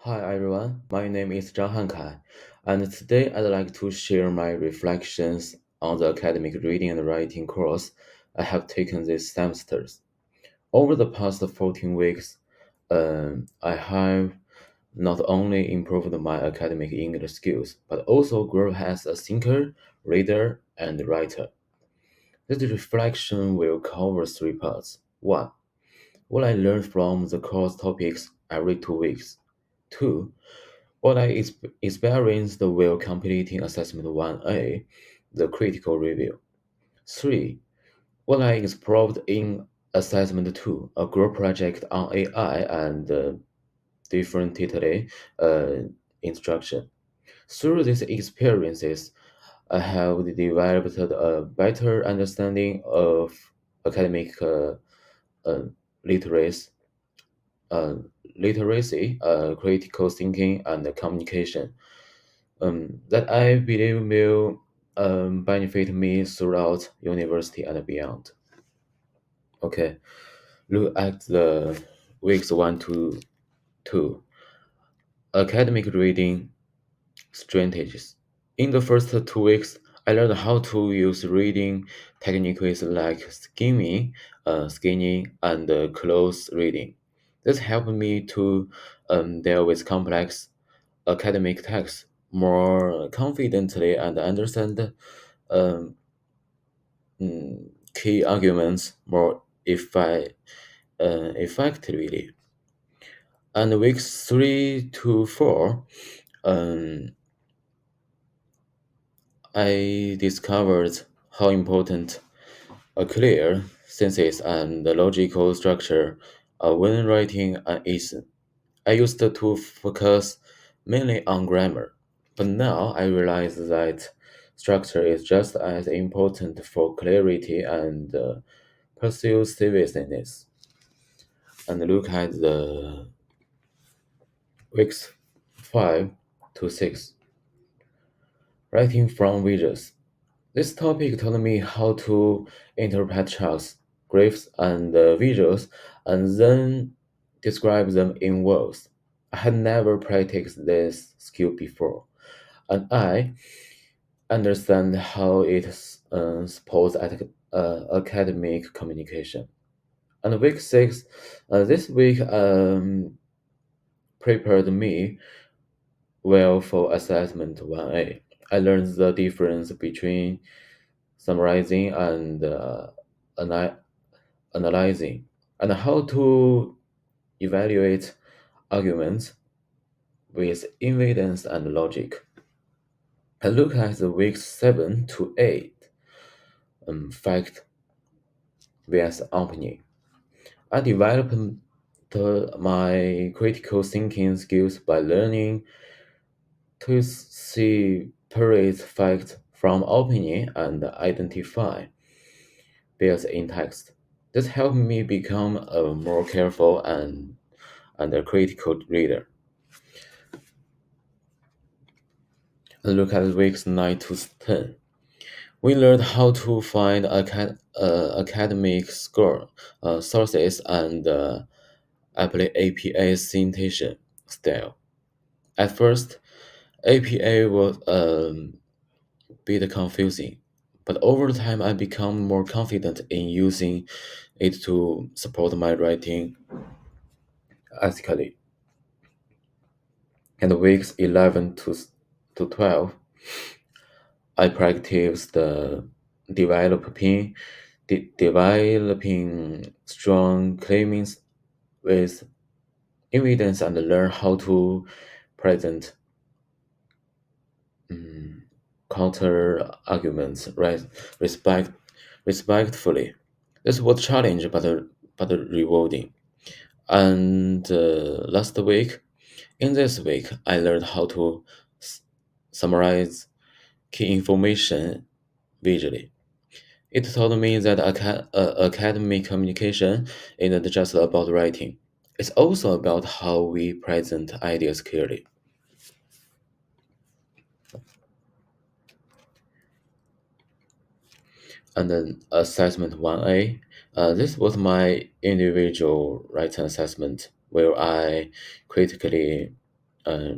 Hi everyone, my name is Zhang Hankai, and today I'd like to share my reflections on the academic reading and writing course I have taken this semester. Over the past 14 weeks, I have not only improved my academic English skills, but also grown as a thinker, reader, and writer. This reflection will cover three parts. One, what I learned from the course topics every 2 weeks. Two, what I experienced while completing Assessment 1A, the critical review. 3. What I explored in Assessment 2, a group project on AI and differently uh, instruction. Through these experiences, I have developed a better understanding of academic uh, literacy, uh, critical thinking, and communication that I believe will benefit me throughout university and beyond. Okay, look at the weeks 1 to 2. Academic reading strategies. In the first 2 weeks, I learned how to use reading techniques like skinning, and close reading. This helped me to deal with complex academic texts more confidently and understand um, key arguments more effectively. And weeks 3 to 4, um, I discovered how important a clear synthesis and logical structure when writing an essay. I used to focus mainly on grammar, but now I realize that structure is just as important for clarity and persuasiveness. And look at the weeks 5 to 6, writing from visuals. This topic taught me how to interpret charts, graphs, and visuals, and then describe them in words. I had never practiced this skill before, and I understand how it supports academic communication. And week 6, this week prepared me well for assessment 1A. I learned the difference between summarizing and ana- analyzing, and how to evaluate arguments with evidence and logic. I look at the weeks 7 to 8, fact vs opinion. I developed my critical thinking skills by learning to separate fact from opinion and identify bias in text. This helped me become a more careful and a critical reader. Look at weeks 9 to 10. We learned how to find academic score sources and apply APA citation style. At first, APA was bit confusing, but over time I become more confident in using it to support my writing ethically. And weeks 11 to 12, I practiced developing developing strong claims with evidence and learn how to present um, counter arguments respectfully. This was challenging but rewarding. And last week, in this week, I learned how to s- summarize key information visually. It taught me that academic communication isn't just about writing. It's also about how we present ideas clearly. And then assessment 1A. This was my individual writing assessment where I critically uh,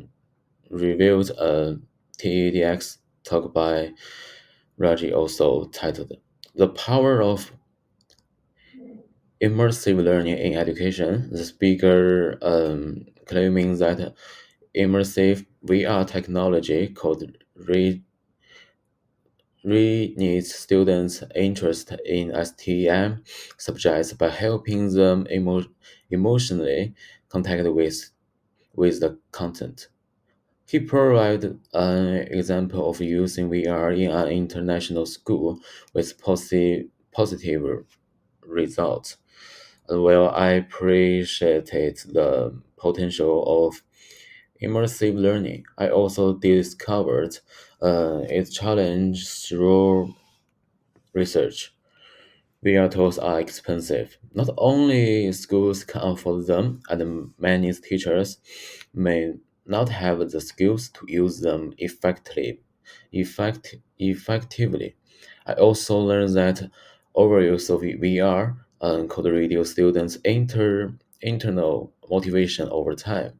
reviewed a TEDx talk by Raji, also titled "The Power of Immersive Learning in Education." The speaker claiming that immersive VR technology could reignite students' interest in STEM subjects by helping them emotionally contact with the content. He provided an example of using VR in an international school with positive results. While I appreciated the potential of immersive learning, I also discovered its challenge through research. VR tools are expensive. Not only schools can afford them, and many teachers may not have the skills to use them effectively. I also learned that overuse of VR could reduce students' internal motivation over time.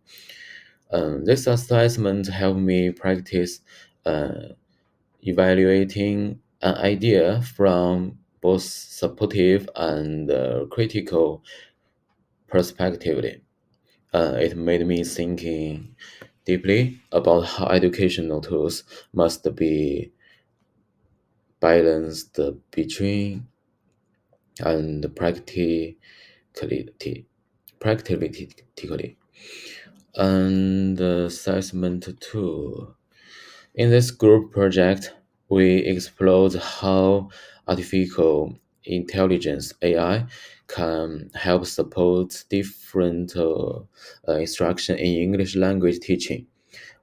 This assessment helped me practice uh, evaluating an idea from both supportive and critical perspective. It made me thinking deeply about how educational tools must be balanced between and practically and assessment too. In this group project, we explored how artificial intelligence AI can help support different instruction in English language teaching.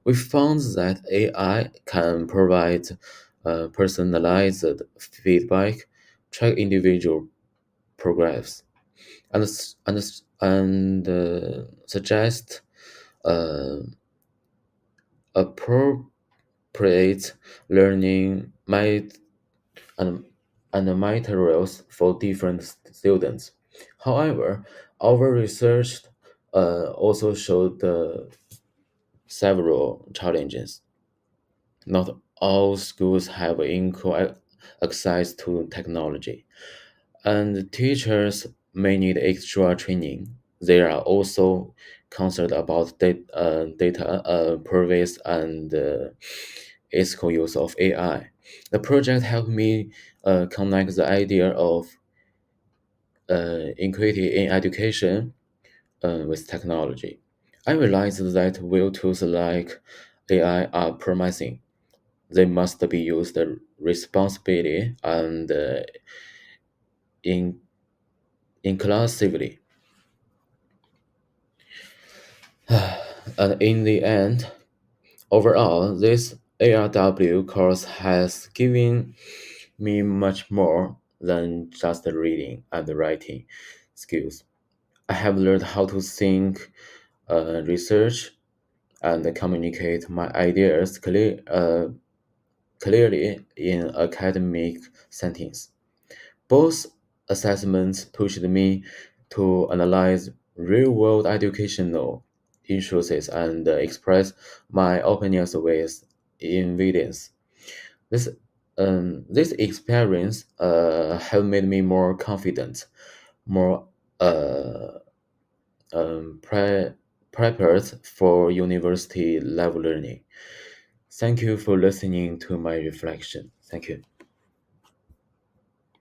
We found that AI can provide personalized feedback, track individual progress, and suggest uh, appropriate learning and, and materials for different students. However, our research also showed several challenges. Not all schools have equal access to technology, and teachers may need extra training. They are also concerned about data privacy and ethical use of AI. The project helped me connect the idea of equity in education with technology. I realized that while tools like AI are promising, they must be used responsibly and in, inclusively. And in the end, overall, this ARW course has given me much more than just reading and writing skills. I have learned how to think, research, and communicate my ideas clearly in academic settings. Both assessments pushed me to analyze real world educational issues and express my opinions with evidence. This, this experience have made me more confident, more uh, prepared for university level learning. Thank you for listening to my reflection. Thank you.